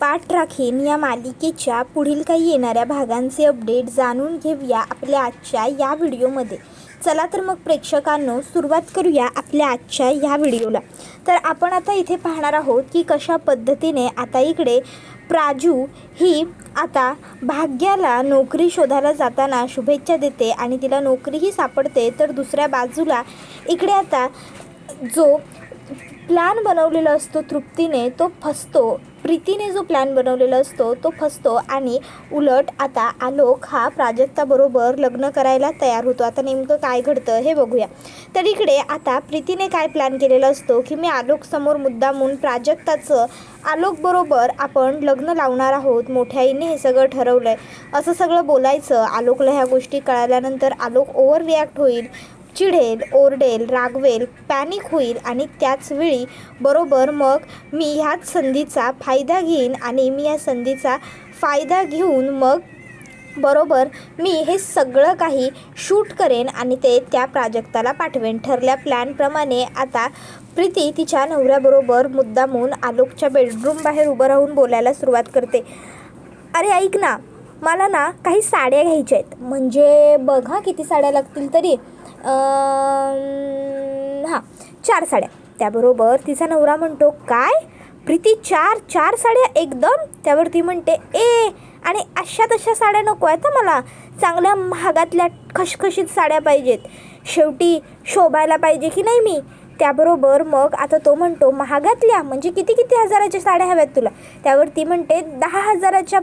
पाठ राखीन या मालिकेच्या पुढील काही येणाऱ्या भागांचे अपडेट जाणून घेऊया आपल्या आजच्या या व्हिडिओमध्ये. चला तर मग प्रेक्षकांनो, सुरुवात करूया आपल्या आजच्या या व्हिडिओला. तर आपण आता इथे पाहणार आहोत की कशा पद्धतीने आता इकडे प्राजू ही आता भाग्याला नोकरी शोधायला जाताना शुभेच्छा देते आणि तिला नोकरीही सापडते. तर दुसऱ्या बाजूला इकडे आता जो प्लॅन बनवलेला असतो तृप्तीने तो फसतो, प्रीतीने जो प्लॅन बनवलेला असतो तो फसतो आणि उलट आता आलोक हा प्राजक्ताबरोबर लग्न करायला तयार होतो. आता नेमकं काय घडतं हे बघूया. तर इकडे आता प्रीतीने काय प्लॅन केलेला असतो की मी आलोकसमोर मुद्दामून प्राजक्ताचं आलोकबरोबर आपण लग्न लावणार आहोत, मोठ्या आईने हे सगळं ठरवलं आहे असं सगळं बोलायचं. आलोकला ह्या गोष्टी कळाल्यानंतर आलोक ओव्हर रिॲक्ट होईल, चिडेल, ओरडेल, रागवेल, पॅनिक होईल आणि त्याचवेळी बरोबर मग मी ह्याच संधीचा फायदा घेईन आणि मी या संधीचा फायदा घेऊन मग बरोबर मी हे सगळं काही शूट करेन आणि ते त्या प्राजक्ताला पाठवेन. ठरल्या प्लॅनप्रमाणे आता प्रीती तिच्या नवऱ्याबरोबर मुद्दामून आलोकच्या बेडरूम बाहेर उभं राहून बोलायला सुरुवात करते. अरे ऐक ना, मला ना काही साड्या घ्यायच्या आहेत. म्हणजे बघा किती साड्या लागतील तरी, हां 4 साड्या. त्याबरोबर तिचा नवरा म्हणतो, काय प्रीती 4 साड्या एकदम? त्यावर ती म्हणते, आणि अशा तशा साड्या नको आहेत मला, चांगल्या महागातल्या खशखशीत साड्या पाहिजेत, शेवटी शोभायला पाहिजे की नाही मी. त्याबरोबर मग आता तो म्हणतो, महागातल्या म्हणजे किती हजाराच्या साड्या हव्यात तुला? त्यावर ती म्हणते 10,000च्या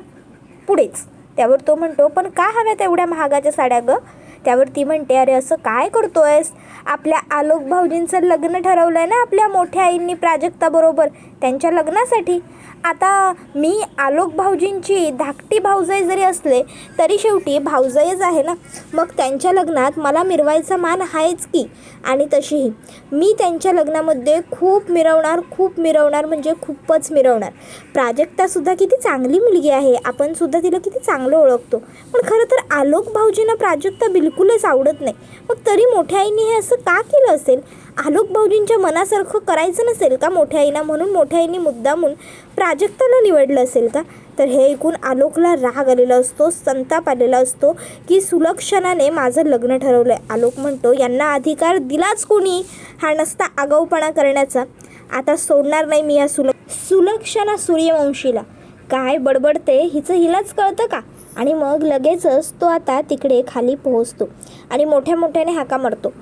पुढेच. त्यावर तो म्हणतो, पण का हव्यात एवढ्या महागाच्या साड्या गं? त्यावर ती म्हणते, अरे असं काय करतोयस? आपल्या आलोक भाऊजींचं लग्न ठरवलं आहे ना आपल्या मोठ्या आईंनी प्राजक्ताबरोबर, त्यांच्या लग्नासाठी. आता मी आलोक भाऊजींची धाकटी भाऊजाई जरी असले तरी शेवटी भाऊजाईच आहे ना, मग त्यांच्या लग्नात मला मिरवायचा मान आहेच की. आणि तशीही मी त्यांच्या लग्नामध्ये खूप मिरवणार म्हणजे खूपच मिरवणार. प्राजक्तासुद्धा किती चांगली मुलगी आहे, आपणसुद्धा तिला किती चांगलं ओळखतो. पण खरं तर आलोक भाऊजींना प्राजक्ता बिलकुलच आवडत नाही. मग तरी मोठ्या आईने हे असं का केलं असेल? आलोक भाऊजींच्या मनासारखं करायचं नसेल का मोठ्या आईना, म्हणून मोठ्या आईने मुद्दामून प्राजक्ताला निवडलं असेल का? तर हे ऐकून आलोकला राग आलेला असतो, संताप आलेला असतो की सुलक्षणाने माझं लग्न ठरवलं आहे. आलोक म्हणतो, यांना अधिकार दिलाच कोणी हा नसता आगाऊपणा करण्याचा? आता सोडणार नाही मी या सुलक्षणा सूर्यवंशीला. काय बडबडते हिलाच कळतं का? आणि मग लगेचच तो आता तिकडे खाली पोहोचतो आणि मोठ्याने हाका मारतो,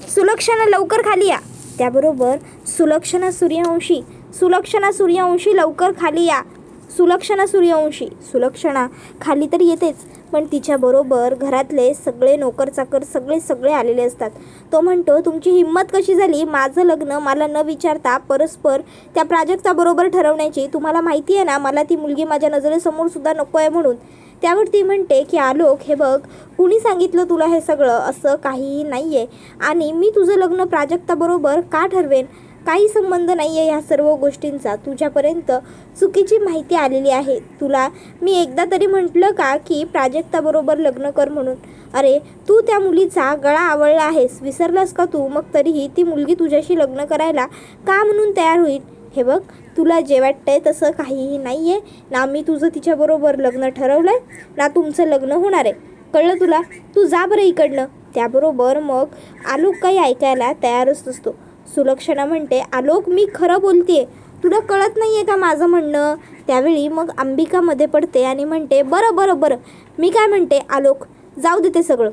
सुलक्षणा लवकर खाली या. त्याबरोबर सुलक्षणा सूर्यवंशी लवकर खाली या. सुलक्षणा खाली तर येतेच, पण तिच्याबरोबर घरातले सगळे नोकरचाकर सगळे आलेले असतात. तो म्हणतो, तुमची हिंमत कशी झाली माझं लग्न मला न विचारता परस्पर त्या प्राजक्ताबरोबर ठरवण्याची? तुम्हाला माहिती आहे ना मला ती मुलगी माझ्या नजरेसमोर सुद्धा नको आहे म्हणून. त्यावर ती म्हणते की आलोक, हे बघ, कुणी सांगितलं तुला हे सगळं? असं काहीही नाही आहे आणि मी तुझं लग्न प्राजक्ताबरोबर का ठरवेन? काही संबंध नाही आहे ह्या सर्व गोष्टींचा. तुझ्यापर्यंत चुकीची माहिती आलेली आहे. तुला मी एकदा तरी म्हटलं का की प्राजक्ताबरोबर लग्न कर म्हणून? अरे तू त्या मुलीचा गळा आवळला आहेस, विसरलास का तू? मग तरीही ती मुलगी तुझ्याशी लग्न करायला का म्हणून तयार होईल? हे बघ, तुला जे वाटतंय तसं काहीही नाही आहे ना. मी तुझं तिच्याबरोबर लग्न ठरवलं आहे ना तुमचं लग्न होणार आहे, कळलं तुला? तू जा बरं इकडनं. त्याबरोबर मग आलोक काही ऐकायला तयारच नसतो. सुलक्षणा म्हणते, आलोक मी खरं बोलतेय, तुला कळत नाही आहे का माझं म्हणणं? त्यावेळी मग अंबिका मध्ये पडते आणि म्हणते, बरं मी काय म्हणते आलोक, जाऊ दे ते सगळं.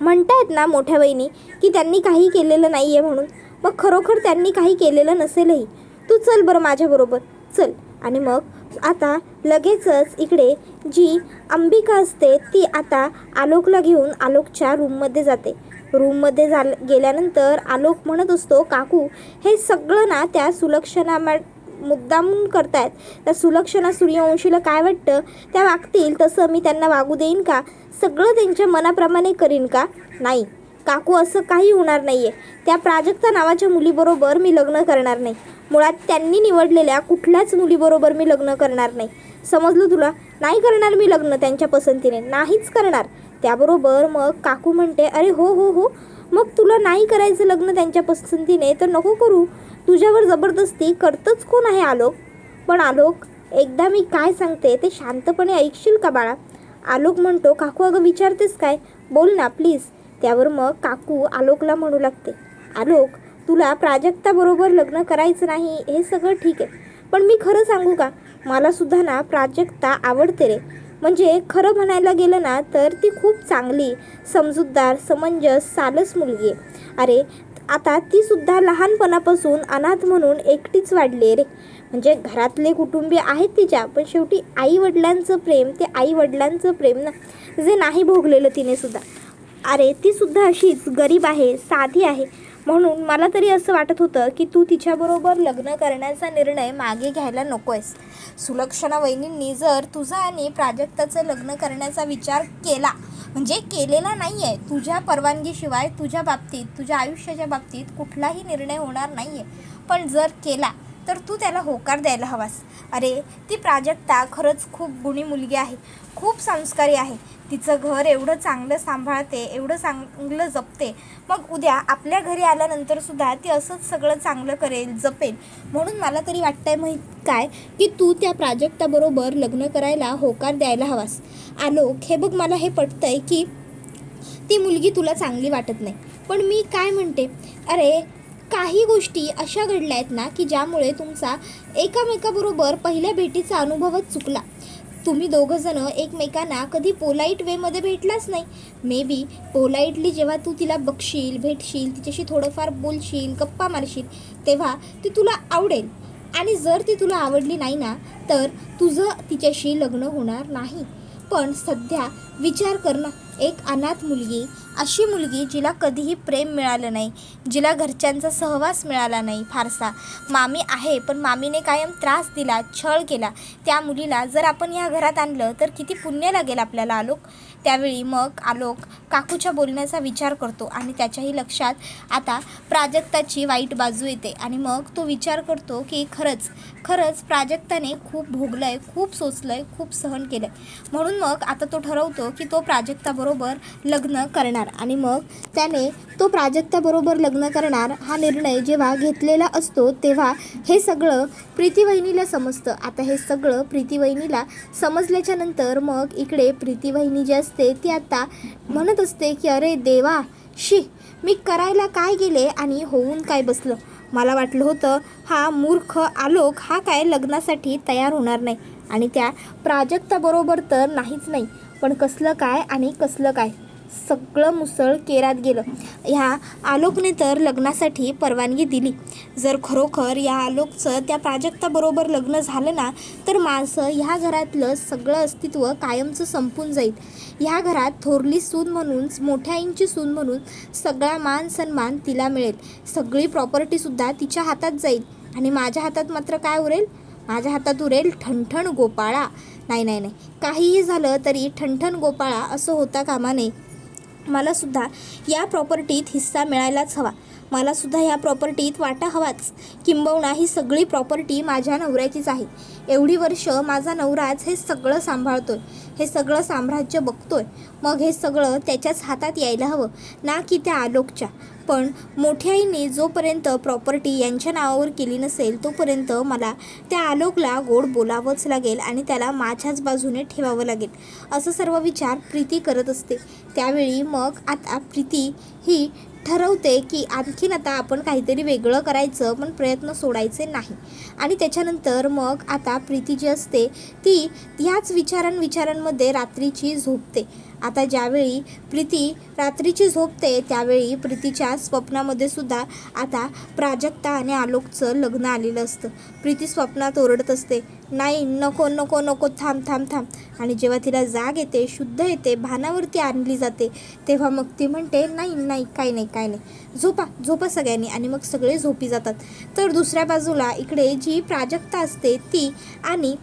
म्हणतायत ना मोठ्या बहिणी की त्यांनी काही केलेलं नाही आहे म्हणून. मग खरोखर त्यांनी काही केलेलं नसेलही. तू चल बरं माझ्याबरोबर, चल. आणि मग आता लगेचच इकडे जी अंबिका असते ती आता आलोकला घेऊन आलोकच्या रूममध्ये जाते. रूममध्ये गेल्यानंतर आलोक म्हणत असतो, काकू हे सगळं ना त्या सुलक्षणा मुद्दामून करतायत. त्या सुलक्षणा सूर्यवंशीला काय वाटतं त्या वागतील तसं मी त्यांना वागू देईन का? सगळं त्यांच्या मनाप्रमाणे करीन का? नाही काकू, असं काही होणार नाही आहे. त्या प्राजक्ता नावाच्या मुलीबरोबर मी लग्न करणार नाही. मुळात त्यांनी निवडलेल्या कुठल्याच मुलीबरोबर मी लग्न करणार नाही, समजलं तुला? नाही करणार मी लग्न त्यांच्या पसंतीने, नाहीच करणार. त्याबरोबर मग काकू म्हणते, अरे हो, मग तुला नाही करायचं लग्न त्यांच्या पसंतीने तर नको करू. तुझ्यावर जबरदस्ती करतच कोण आहे आलोक? पण आलोक, एकदा मी काय सांगते ते शांतपणे ऐकशील का बाळा? आलोक म्हणतो, काकू अगं विचारतेस काय? बोल ना प्लीज. त्यावर मग काकू आलोकला म्हणू लागते, आलोक, तुला प्राजक्ताबरोबर लग्न करायचं नाही हे सगळं ठीक आहे, पण मी खरं सांगू का, मला सुद्धा ना प्राजक्ता आवडते रे. म्हणजे खरं म्हणायला गेलं ना तर ती खूप चांगली, समजूतदार, समंजस, सालस मुलगी आहे. अरे आता ती सुद्धा लहानपणापासून अनाथ म्हणून एकटीच वाढली आहे रे. म्हणजे घरातले कुटुंबीय आहेत तिच्या, पण शेवटी आईवडिलांचं प्रेम, ते आईवडिलांचं प्रेम ना, जे नाही भोगलेलं तिने सुद्धा. अरे ती सुद्धा अशीच गरीब आहे, साधी आहे. म्हणून मला तरी असं वाटत होतं की तू तिच्याबरोबर लग्न करण्याचा निर्णय मागे घ्यायला नको आहेस. सुलक्षणा वहिनींनी जर तुझा आणि प्राजक्ताचं लग्न करण्याचा विचार केला, म्हणजे केलेला नाही आहे, तुझ्या परवानगीशिवाय तुझ्या बाबतीत, तुझ्या आयुष्याच्या बाबतीत कुठलाही निर्णय होणार नाही आहे, पण जर केला तर तू त्याला होकार द्यायला हवास. अरे ती प्राजक्ता खरंच खूप गुणी मुलगी आहे, खूप संस्कारी आहे. तिचं घर एवढं चांगलं सांभाळते, एवढं चांगलं जपते, मग उद्या आपल्या घरी आल्यानंतरसुद्धा ती असंच सगळं चांगलं करेल, जपेल. म्हणून मला तरी वाटतंय माहीत काय, की तू त्या प्राजक्ताबरोबर लग्न करायला होकार द्यायला हवास. आलोक, हे बघ, मला हे पटतंय की ती मुलगी तुला चांगली वाटत नाही, पण मी काय म्हणते, अरे काही गोष्टी अशा घडल्या आहेत ना की ज्यामुळे तुमचा एकामेकाबरोबर पहिल्या भेटीचा अनुभवच चुकला. तुम्ही दोघंजणं एकमेकांना कधी पोलाईट वेमध्ये भेटलाच नाही. मे बी पोलाईटली जेव्हा तू तिला बघशील, भेटशील, तिच्याशी थोडंफार बोलशील, गप्पा मारशील, तेव्हा ती तुला आवडेल. आणि जर ती तुला आवडली नाही ना तर तुझं तिच्याशी लग्न होणार नाही. पण सध्या विचार कर ना, एक अनाथ मुलगी, अशी मुलगी जिला कधीही प्रेम मिळालं नाही, जिला घरच्यांचा सहवास मिळाला नाही फारसा. मामी आहे पण मामीने कायम त्रास दिला, छळ केला. त्या मुलीला जर आपण ह्या घरात आणलं तर किती पुण्य लागेल आपल्याला आलोक. त्यावेळी मग आलोक काकूच्या बोलण्याचा विचार करतो आणि त्याच्याही लक्षात आता प्राजक्ताची वाईट बाजू येते. आणि मग तो विचार करतो की खरंच प्राजक्ताने खूप भोगलं आहे, खूप सोसलं आहे, खूप सहन केलं आहे. म्हणून मग आता तो ठरवतो की तो प्राजक्ताबरोबर लग्न करणार. आणि मग त्याने तो प्राजक्ताबरोबर लग्न करणार हा निर्णय जेव्हा घेतलेला असतो तेव्हा हे सगळं प्रीती वहिनीला समजतं. आता हे सगळं प्रीती वहिनीला समजल्याच्या नंतर मग इकडे प्रीती वहिनी जी असते ती आता म्हणत असते की अरे देवा, मी करायला काय गेले आणि होऊन काय बसलं. मला वाटलं होतं हा मूर्ख आलोक हा काय लग्नासाठी तयार होणार नाही आणि त्या प्राजक्ताबरोबर तर नाहीच नाही, पण कसलं काय आणि कसलं काय, सगळं मुसळ केरात गेलं. ह्या आलोकने तर लग्नासाठी परवानगी दिली. जर खरोखर या आलोकचं त्या प्राजक्ताबरोबर लग्न झालं ना तर माझं ह्या घरातलं सगळं अस्तित्व कायमचं संपून जाईल. ह्या घरात थोरली सून म्हणून, मोठ्या आईंची सून म्हणून सगळा मान सन्मान तिला मिळेल. सगळी प्रॉपर्टीसुद्धा तिच्या हातात जाईल आणि माझ्या हातात मात्र काय उरेल? माझ्या हातात उरेल ठणठण गोपाळा. नाही, काहीही झालं तरी ठणठण गोपाळा असं होता कामा नये. मलासुद्धा या प्रॉपर्टीत हिस्सा मिळायलाच हवा. मलासुद्धा ह्या प्रॉपर्टीत वाटा हवाच. किंबहुना ही सगळी प्रॉपर्टी माझ्या नवऱ्याचीच आहे. एवढी वर्ष माझा नवराच हे सगळं सांभाळतोय, हे सगळं साम्राज्य बघतोय. मग हे सगळं त्याच्याच हातात यायला हवं ना की त्या आलोकच्या. पण मोठ्या आईने जोपर्यंत प्रॉपर्टी यांच्या नावावर केली नसेल तोपर्यंत मला त्या आलोकला गोड बोलावंच लागेल आणि त्याला माझ्याच बाजूने ठेवावं लागेल. असं सर्व विचार प्रीती करत असते. त्यावेळी मग आता प्रीती ही ठरवते की आणखीन आता आपण काहीतरी वेगळं करायचं, पण प्रयत्न सोडायचे नाही. आणि त्याच्यानंतर मग आता प्रीती जी असते ती ह्याच विचारांमध्ये रात्रीची झोपते. आता ज्यावेळी प्रीती रात्रीची झोपते त्यावेळी प्रीतीच्या स्वप्नामध्ये सुद्धा आता प्राजक्ता आणि आलोकचं लग्न आलेलं असतं. प्रीती स्वप्नात ओरडत असते, नाही, नको नको नको, थांब. आणि जेव्हा तिला जाग येते, शुद्ध येते, भानावरती आणली जाते, तेव्हा मग ती म्हणते, नाही, काय नाही, झोपा सगळ्यांनी. आणि मग सगळे झोपी जातात. तर दुसऱ्या बाजूला इकडे जी प्राजक्ता असते ती आणि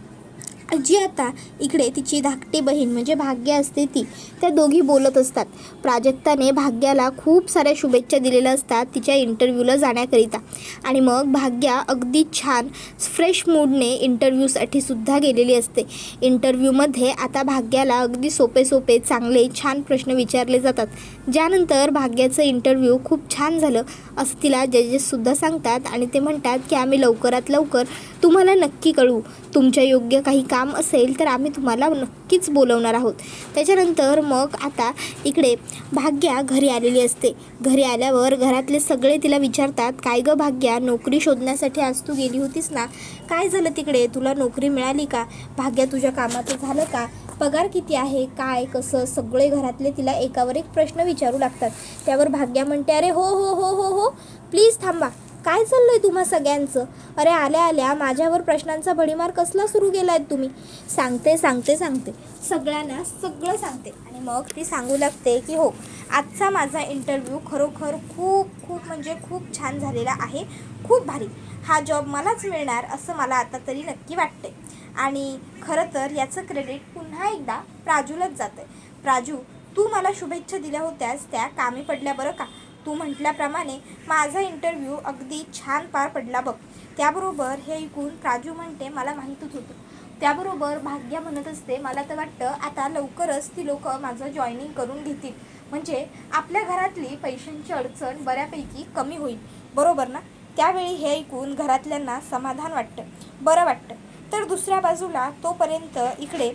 जी आता इकडे तिची धाकटी बहीण म्हणजे भाग्या असते ती, त्या दोघी बोलत असतात. प्राजक्ताने भाग्याला खूप साऱ्या शुभेच्छा दिलेल्या असतात तिच्या इंटरव्ह्यूला जाण्याकरिता. आणि मग भाग्या अगदी छान फ्रेश मूडने इंटरव्ह्यूसाठी सुद्धा गेलेली असते. इंटरव्ह्यूमध्ये आता भाग्याला अगदी सोपे चांगले छान प्रश्न विचारले जातात. ज्यानंतर भाग्याचं इंटरव्ह्यू खूप छान झालं. असं तिला जजेससुद्धा सांगतात आणि ते म्हणतात की आम्ही लवकरात लवकर तुम्हाला नक्की कळवू. तुमच्या योग्य काही काम असेल तर आम्ही तुम्हाला नक्कीच बोलवणार आहोत. त्याच्यानंतर मग आता इकडे भाग्या घरी आलेली असते. घरी आल्यावर घरातले सगळे तिला विचारतात, काय गं भाग्या, नोकरी शोधण्यासाठी आज तू गेली होतीस ना, काय झालं तिकडे, तुला नोकरी मिळाली का? भाग्या तुझ्या कामाचं झालं का? पगार किती आहे, काय कसं, सगळे घरातले तिला एकावर एक प्रश्न विचारू लागतात. त्यावर भाग्या म्हणते, अरे हो हो हो हो हो प्लीज थांबा, काय चाललं आहे तुम्हा सगळ्यांचं? अरे आल्या आल्या माझ्यावर प्रश्नांचा भडीमार कसला सुरू केला आहे तुम्ही? सांगते सगळ्यांना सगळं सांगते. आणि मग ती सांगू लागते की हो, आजचा माझा इंटरव्ह्यू खरोखर खूप छान झालेला आहे, खूप भारी. हा जॉब मलाच मिळणार असं मला आता तरी नक्की वाटते. आणि खरं तर याचं क्रेडिट पुन्हा एकदा प्राजूलाच जातं आहे. प्राजू, तू मला शुभेच्छा दिल्या होत्यास त्या कामी पडल्या बरं का. तू म्हटल्याप्रमाणे माझा इंटरव्ह्यू अगदी छान पार पडला बघ. त्याबरोबर हे ऐकून प्राजू म्हणते, मला माहीतच होतं. त्याबरोबर भाग्या म्हणत असते, मला तर वाटतं आता लवकरच ती लोक माझं जॉईनिंग करून घेतील, म्हणजे आपल्या घरातली पैशांची अडचण बऱ्यापैकी कमी होईल, बरोबर ना? त्यावेळी हे ऐकून घरातल्यांना समाधान वाटतं, बरं वाटतं. तर दुसऱ्या बाजूला तोपर्यंत इकडे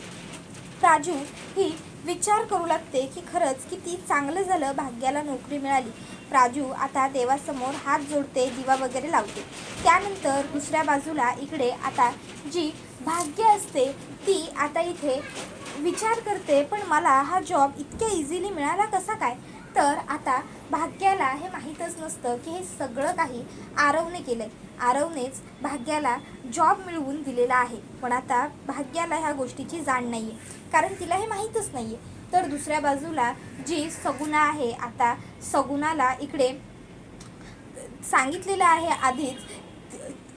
प्राजू ही विचार करू लागते की खरंच किती चांगलं झालं भाग्याला नोकरी मिळाली. प्राजू आता देवासमोर हात जोडते, दिवा वगैरे लावते. त्यानंतर दुसऱ्या बाजूला इकडे आता जी भाग्य असते ती आता इथे विचार करते, पण मला हा जॉब इतक्या इझिली मिळाला कसा काय? तर आता भाग्याला हे माहीतच नसतं की हे सगळं काही आरवने केलं आहे. आरवनेच भाग्याला जॉब मिळवून दिलेला आहे, पण आता भाग्याला ह्या गोष्टीची जाण नाही आहे, कारण तिला हे माहीतच नाही आहे. तर दुसऱ्या बाजूला जी सगुणा आहे, आता सगुणाला इकडे सांगितलेलं आहे आधीच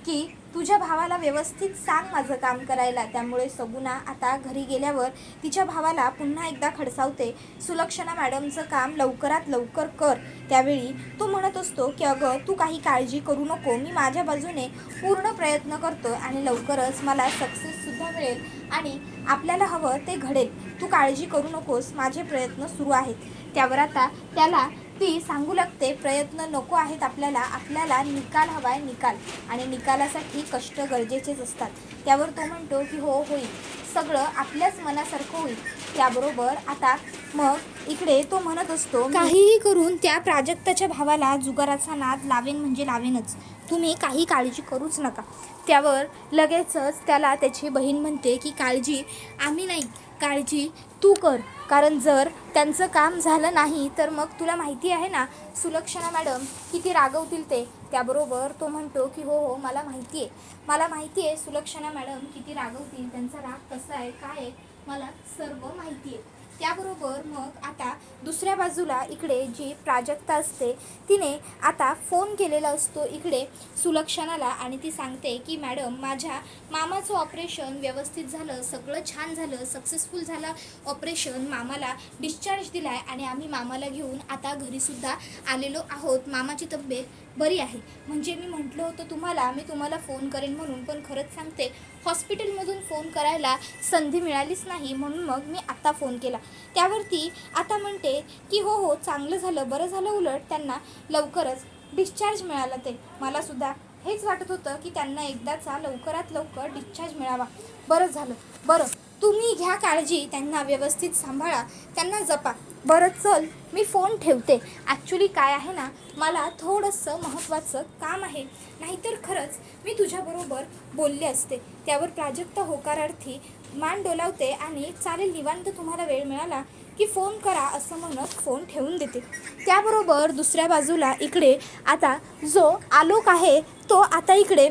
की तुझ्या भावाला व्यवस्थित सांग माझं काम करायला. त्यामुळे सगुणा आता घरी गेल्यावर तिच्या भावाला पुन्हा एकदा खडसावते, सुलक्षणा मॅडमचं काम लवकरात लवकर कर. त्यावेळी तो म्हणत असतो की अगं तू काही काळजी करू नको, मी माझ्या बाजूने पूर्ण प्रयत्न करतो आणि लवकरच मला सक्सेससुद्धा मिळेल आणि आपल्याला हवं ते घडेल. तू काळजी करू नकोस, माझे प्रयत्न सुरू आहेत. त्यावर आता त्याला ती सांगू लागते, प्रयत्न नको आहेत आपल्याला निकाल हवा आहे, निकाल, आणि निकालासाठी कष्ट गरजेचेच असतात. त्यावर तो म्हणतो की हो होईल, सगळं आपल्याच मनासारखं होईल. त्याबरोबर आता मग इकडे तो म्हणत असतो, काहीही करून त्या प्राजक्ताच्या भावाला जुगाराचा नाद लावेन म्हणजे लावेनच, तुम्ही काही काळजी करूच नका. त्यावर लगेचच त्याला त्याची बहीण म्हणते की काळजी आम्ही नाही, काळजी तू कर, कारण जर त्यांचं काम झालं नाही तर मग तुला माहिती आहे ना सुलक्षणा मॅडम किती रागवतील ते. त्याबरोबर तो म्हणतो की हो हो मला माहिती आहे सुलक्षणा मॅडम किती रागवतील, त्यांचा राग कसा आहे काय आहे मला सर्व माहिती आहे. त्याबरोबर मग आता दुसऱ्या बाजूला इकडे जी प्राजक्ता असते तिने आता फोन केलेला असतो इकडे सुलक्षणाला आणि ती सांगते की मॅडम माझ्या मामाचं ऑपरेशन व्यवस्थित झालं, सगळं छान झालं, सक्सेसफुल झालं ऑपरेशन, मामाला डिस्चार्ज दिला आहे आणि आम्ही मामाला घेऊन आता घरीसुद्धा आलेलो आहोत. मामाची तब्येत बरी आहे. म्हणजे मी म्हटलं होतं मी तुम्हाला फोन करेन म्हणून, पण खरंच सांगते हॉस्पिटलमधून फोन करायला संधी मिळालीच नाही, म्हणून मग मी आता फोन केला. त्यावरती आता म्हणते की हो हो चांगलं झालं, बरं झालं, उलट त्यांना लवकरच डिस्चार्ज मिळाला. ते मलासुद्धा हेच वाटत होतं की त्यांना एकदाचा लवकरात लवकर डिस्चार्ज मिळावा. बरं झालं. बरं तुम्ही घ्या काळजी, त्यांना व्यवस्थित सांभाळा, त्यांना जपा. बरं चल मी फोन ठेवते, ॲक्च्युली काय आहे ना मला थोडंसं महत्त्वाचं काम आहे, नाहीतर खरंच मी तुझ्याबरोबर बोलले असते. त्यावर प्राजक्ता होकारार्थी मान डोलावते आणि चालेल निवांत, तुम्हाला वेळ मिळाला की फोन करा असं म्हणत फोन ठेवून देते. त्याबरोबर दुसऱ्या बाजूला इकडे आता जो आलोक आहे तो आता इकडे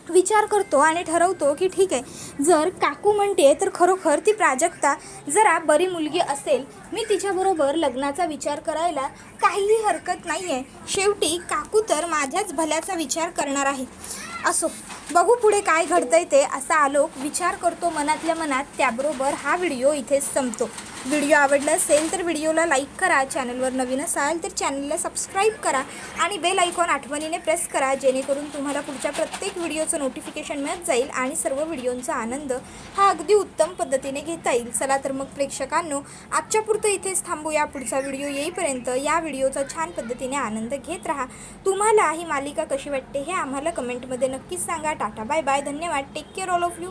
विचार करतो आणि ठरवतो की ठीक आहे, जर काकू म्हणते तर खरोखर ती प्राजक्ता जरा बरी मुलगी असेल, मी तिच्याबरोबर लग्नाचा विचार करायला काहीही हरकत नाही आहे. शेवटी काकू तर माझ्याच भल्याचा विचार करणार आहे. असो, बघू पुढे काय घडतंय ते, असा आलोक विचार करतो मनातल्या मनात. त्याबरोबर हा व्हिडिओ इथेच संपतो. व्हिडिओ आवडला असेल तर व्हिडिओला लाईक करा, चॅनलवर नवीन असाल तर चॅनलला सबस्क्राईब करा आणि बेल आयकॉन आठवणीने प्रेस करा, जेणेकरून तुम्हाला पुढच्या प्रत्येक व्हिडिओचं नोटिफिकेशन मिळत जाईल आणि सर्व व्हिडिओंचा आनंद हा अगदी उत्तम पद्धतीने घेता येईल. चला तर मग प्रेक्षकांनो, आजच्या पुरतं इथेच थांबूया. पुढचा व्हिडिओ येईपर्यंत या व्हिडिओचा छान पद्धतीने आनंद घेत राहा. तुम्हाला ही मालिका कशी वाटते हे आम्हाला कमेंटमध्ये नक्कीच सांगा. टाटा बाय बाय, धन्यवाद, take care all of you.